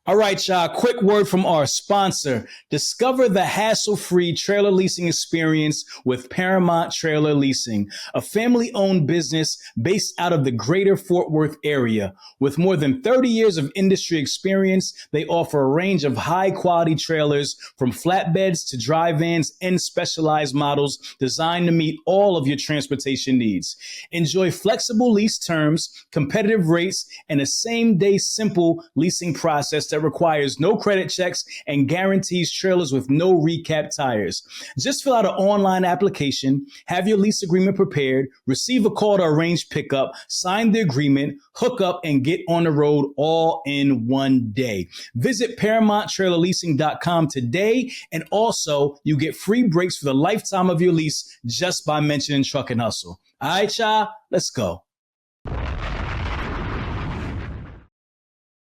All right, y'all. Quick word from our sponsor. Discover the hassle-free trailer leasing experience with Paramount Trailer Leasing, a family-owned business based out of the greater Fort Worth area. With more than 30 years of industry experience, they offer a range of high-quality trailers from flatbeds to dry vans and specialized models designed to meet all of your transportation needs. Enjoy flexible lease terms, competitive rates, and a same-day simple leasing process that requires no credit checks and guarantees trailers with no recap tires. Just fill out an online application, have your lease agreement prepared, receive a call to arrange pickup, sign the agreement, hook up, and get on the road all in one day. Visit ParamountTrailerLeasing.com today, and also you get free breaks for the lifetime of your lease just by mentioning Truck and Hustle. All right, y'all, let's go.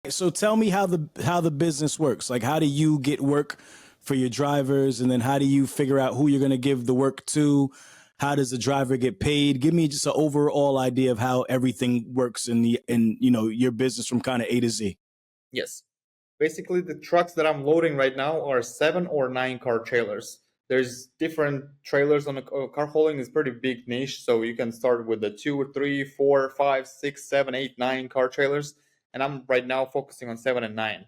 So tell me how the business works. Like, how do you get work for your drivers, and then how do you figure out who you're going to give the work to? How does the driver get paid? Give me just an overall idea of how everything works in your business from kind of A to Z. Yes. Basically, the trucks that I'm loading right now are 7 or 9 car trailers. There's different trailers on the car hauling is pretty big niche, so you can start with the 2, 3, 4, 5, 6, 7, 8, 9 car trailers, and I'm right now focusing on 7 and 9,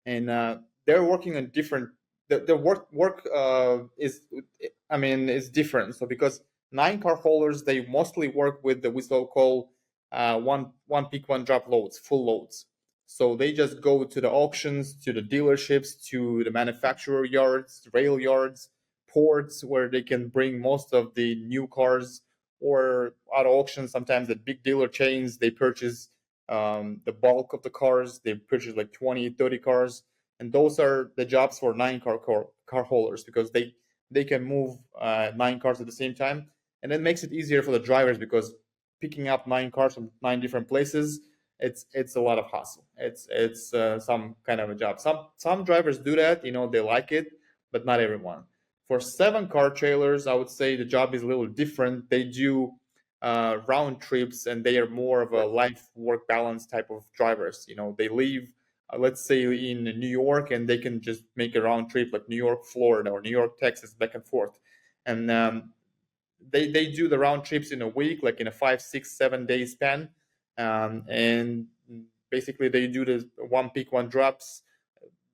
and they're working on different. The work is different. So because 9 car haulers, they mostly work with the we so call one pick one drop loads, full loads. So they just go to the auctions, to the dealerships, to the manufacturer yards, rail yards, ports, where they can bring most of the new cars, or at auctions, sometimes at big dealer chains, they purchase the bulk of the cars. They purchase like 20, 30 cars. And those are the jobs for 9 car haulers, because they can move 9 cars at the same time. And it makes it easier for the drivers, because picking up 9 cars from 9 different places, it's a lot of hassle. It's some kind of a job. Some drivers do that, they like it, but not everyone. For 7 car trailers, I would say the job is a little different. They do round trips, and they are more of a life work balance type of drivers. They leave, let's say, in New York, and they can just make a round trip like New York, Florida, or New York, Texas, back and forth. And they do the round trips in a week, like in a 5, 6, 7 day span. And basically they do the one pick one drops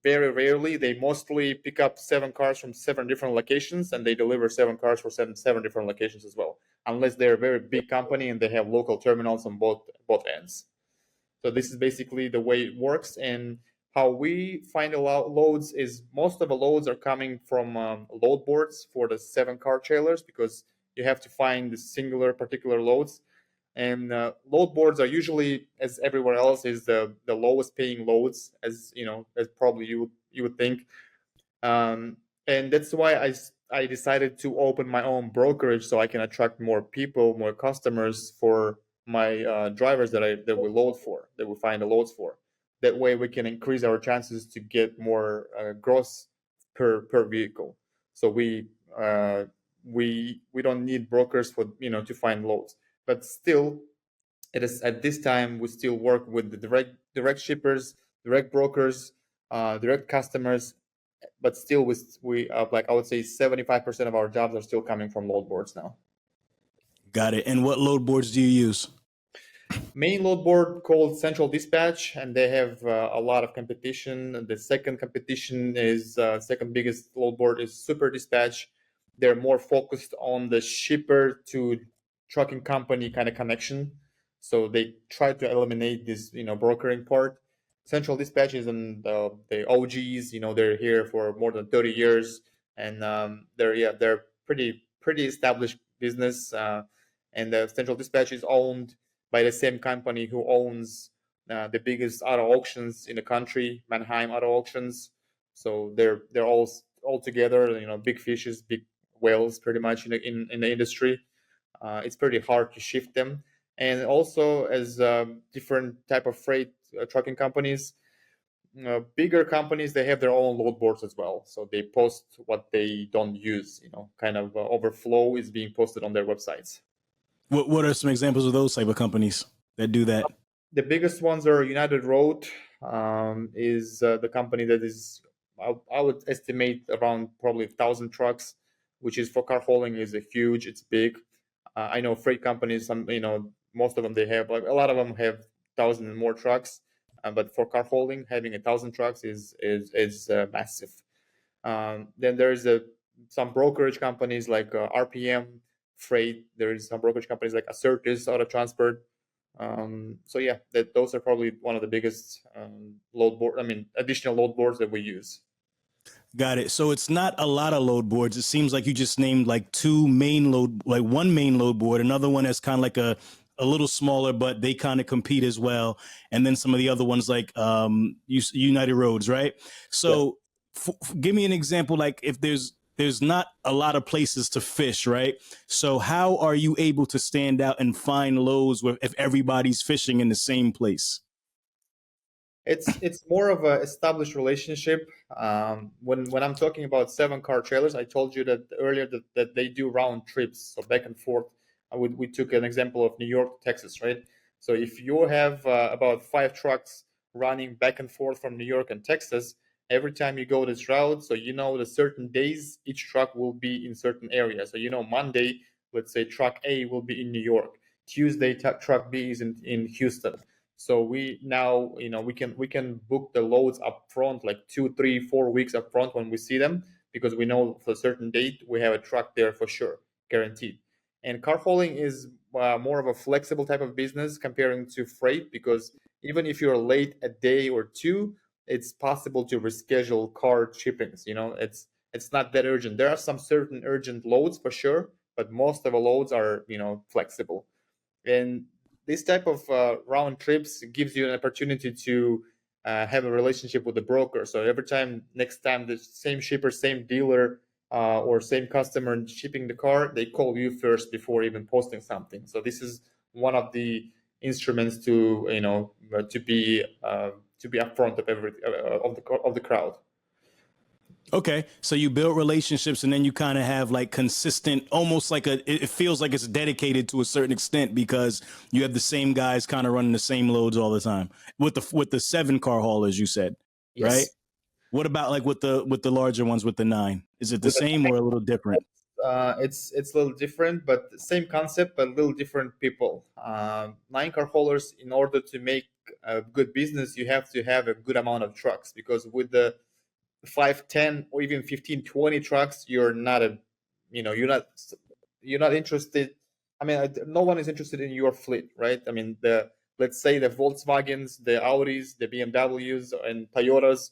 very rarely. They mostly pick up 7 cars from 7 different locations, and they deliver 7 cars for seven different locations as well, unless they're a very big company and they have local terminals on both ends. So this is basically the way it works. And how we find a lot loads is, most of the loads are coming from load boards for the 7 car trailers, because you have to find the singular particular loads. And load boards are usually, as everywhere else, is the lowest paying loads, as as probably you would think. And that's why I decided to open my own brokerage, so I can attract more people, more customers for my drivers that we find the loads for. That way we can increase our chances to get more gross per vehicle. So we don't need brokers for to find loads. But still, it is at this time we still work with the direct shippers, direct brokers, direct customers. But still, we like, I would say 75% of our jobs are still coming from load boards now. Got it. And what load boards do you use? Main load board called Central Dispatch, and they have a lot of competition. The second competition is second biggest load board is Super Dispatch. They're more focused on the shipper to trucking company kind of connection, so they try to eliminate this brokering part. Central Dispatch is in the OGs. They're here for more than 30 years, and they're pretty established business. And the Central Dispatch is owned by the same company who owns the biggest auto auctions in the country, Mannheim Auto Auctions. So they're all together, big fishes, big whales, pretty much in the industry. It's pretty hard to shift them. And also, as different type of freight trucking companies, bigger companies, they have their own load boards as well. So they post what they don't use. Kind of overflow is being posted on their websites. What are some examples of those type of companies that do that? The biggest ones are United Road, is the company that is, I would estimate, around probably 1,000 trucks, which is for car hauling is a huge, it's big. I know freight companies, some, most of them, they have, like, a lot of them have 1,000 and more trucks, but for car hauling, having 1,000 trucks is massive. Then there's some brokerage companies like RPM Freight. There's some brokerage companies like Assertis Auto Transport. So yeah, those are probably one of the biggest additional load boards that we use. Got it. So it's not a lot of load boards. It seems like you just named like two main load, like one main load board, another one that's kind of like a little smaller, but they kind of compete as well. And then some of the other ones like United Roads, right? So give me an example, like if there's not a lot of places to fish, right? So how are you able to stand out and find loads if everybody's fishing in the same place? It's more of a established relationship. When I'm talking about 7-car trailers, I told you that earlier that they do round trips, so back and forth. We took an example of New York to Texas, right? So if you have about 5 trucks running back and forth from New York and Texas, every time you go this route, so the certain days each truck will be in certain areas. So Monday, let's say truck A will be in New York. Tuesday, truck B is in Houston. So we now, we can book the loads up front, like 2, 3, 4 weeks up front when we see them, because we know for a certain date we have a truck there for sure, guaranteed. And car hauling is more of a flexible type of business comparing to freight, because even if you're late a day or two, it's possible to reschedule car shippings. It's not that urgent. There are some certain urgent loads for sure, but most of the loads are flexible. And this type of round trips gives you an opportunity to have a relationship with the broker. So next time the same shipper, same dealer, or same customer shipping the car, they call you first before even posting something. So this is one of the instruments to be upfront of of the crowd. Okay, so you build relationships and then you kind of have like consistent, almost like it feels like it's dedicated to a certain extent because you have the same guys kind of running the same loads all the time with the 7-car haulers, you said, right? Yes. What about like with the larger ones with the 9? Is it the With the same or a little different? it's a little different, but same concept, but a little different people. 9-car haulers, in order to make a good business, you have to have a good amount of trucks, because with the 5, 10, or even 15, 20 trucks, you're not interested. I mean, no one is interested in your fleet, right? I mean, let's say the Volkswagens, the Audis, the BMWs, and Toyotas,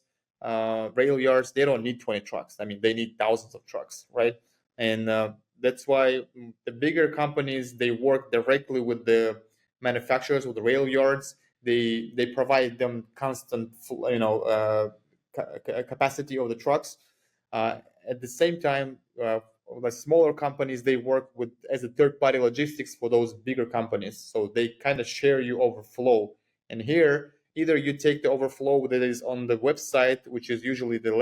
rail yards, they don't need 20 trucks. I mean, they need thousands of trucks, right? And that's why the bigger companies, they work directly with the manufacturers, with the rail yards. They provide them constant capacity of the trucks. At the same time, the smaller companies, they work with as a third-party logistics for those bigger companies, so they kind of share you overflow. And here, either you take the overflow that is on the website, which is usually the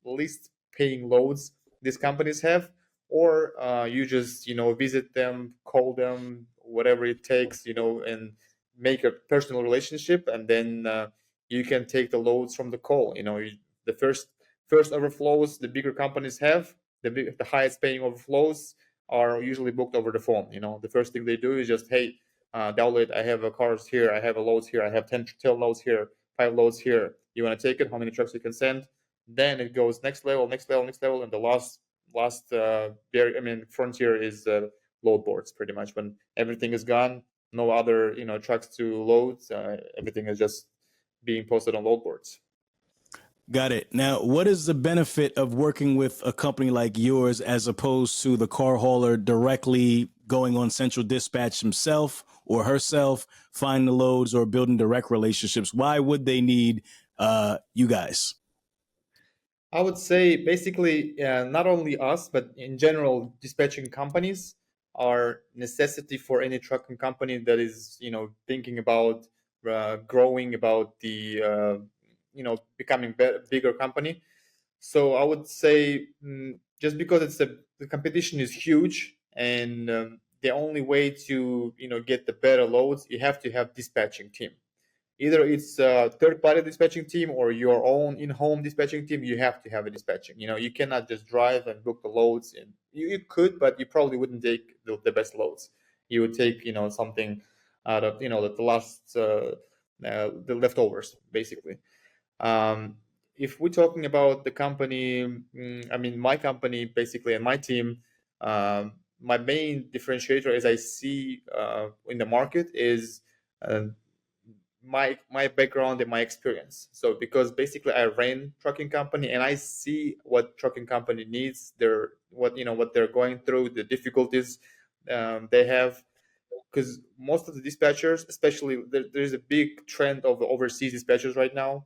least paying loads these companies have, or you just visit them, call them, whatever it takes, and make a personal relationship, and then you can take the loads from the call. The first overflows the bigger companies have, the highest paying overflows are usually booked over the phone. The first thing they do is just, hey, Daulet, I have cars here, I have loads here, I have 10 loads here, 5 loads here. You want to take it? How many trucks you can send? Then it goes next level, next level, next level, and the last frontier is load boards. Pretty much when everything is gone, no other trucks to load. Everything is just being posted on load boards. Got it. Now, what is the benefit of working with a company like yours as opposed to the car hauler directly going on central dispatch himself or herself, finding the loads or building direct relationships? Why would they need you guys? I would say basically not only us, but in general, dispatching companies are necessity for any trucking company that is thinking about growing, about the becoming bigger company. So I would say just because the competition is huge, and the only way to get the better loads, you have to have dispatching team. either it's a third-party dispatching team or your own in-home dispatching team. You have to have a dispatching. You cannot just drive and book the loads. And you could, but you probably wouldn't take the best loads. You would take something out of the last the leftovers, basically. If we're talking about the company, I mean, my company basically and my team, my main differentiator, as I see in the market, is my background and my experience. So because basically I ran trucking company and I see what trucking company needs, what they're going through, the difficulties they have. Because most of the dispatchers, especially there's a big trend of the overseas dispatchers right now.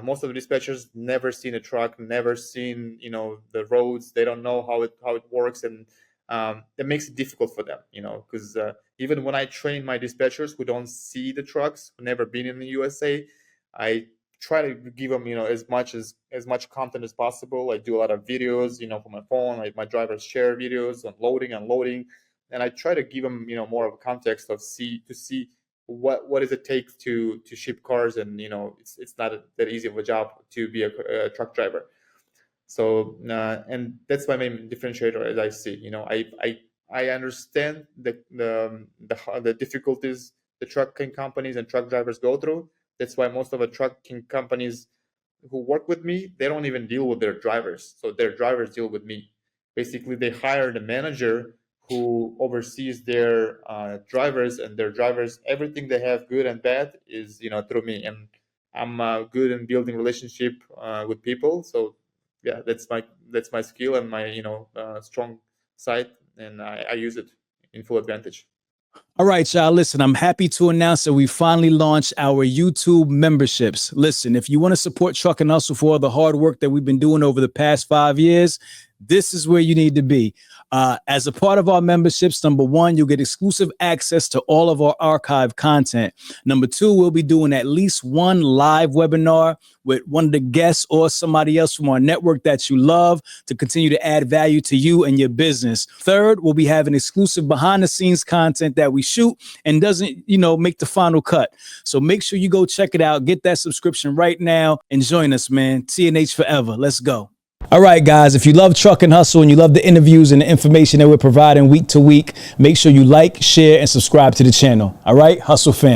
Most of the dispatchers never seen a truck, never seen the roads. They don't know how it works, and that makes it difficult for them. Because even when I train my dispatchers who don't see the trucks, who never been in the USA, I try to give them as much content as possible. I do a lot of videos from my phone. My drivers share videos on loading, unloading, and I try to give them more of a context to see what does it take to ship cars, and it's not that easy of a job to be a truck driver. So and that's my main differentiator, as I see. I understand the difficulties the trucking companies and truck drivers go through. That's why most of the trucking companies who work with me, they don't even deal with their drivers. So their drivers deal with me. Basically, they hire the manager who oversees their drivers, and their drivers, everything they have, good and bad, is through me. And I'm good in building relationship with people. So yeah, that's my skill and my strong side, and I use it in full advantage. All right, y'all. Listen, I'm happy to announce that we finally launched our YouTube memberships. Listen, if you want to support Truck and Hustle for all the hard work that we've been doing over the past 5 years, this is where you need to be. As a part of our memberships, number one, you'll get exclusive access to all of our archive content. Number two, we'll be doing at least one live webinar with one of the guests or somebody else from our network that you love to continue to add value to you and your business. Third, we'll be having exclusive behind the scenes content that we shoot and doesn't, make the final cut. So make sure you go check it out. Get that subscription right now and join us, man. TNH forever. Let's go. All right, guys, if you love Truck and Hustle and you love the interviews and the information that we're providing week to week, make sure you like, share, and subscribe to the channel. All right, Hustle fam.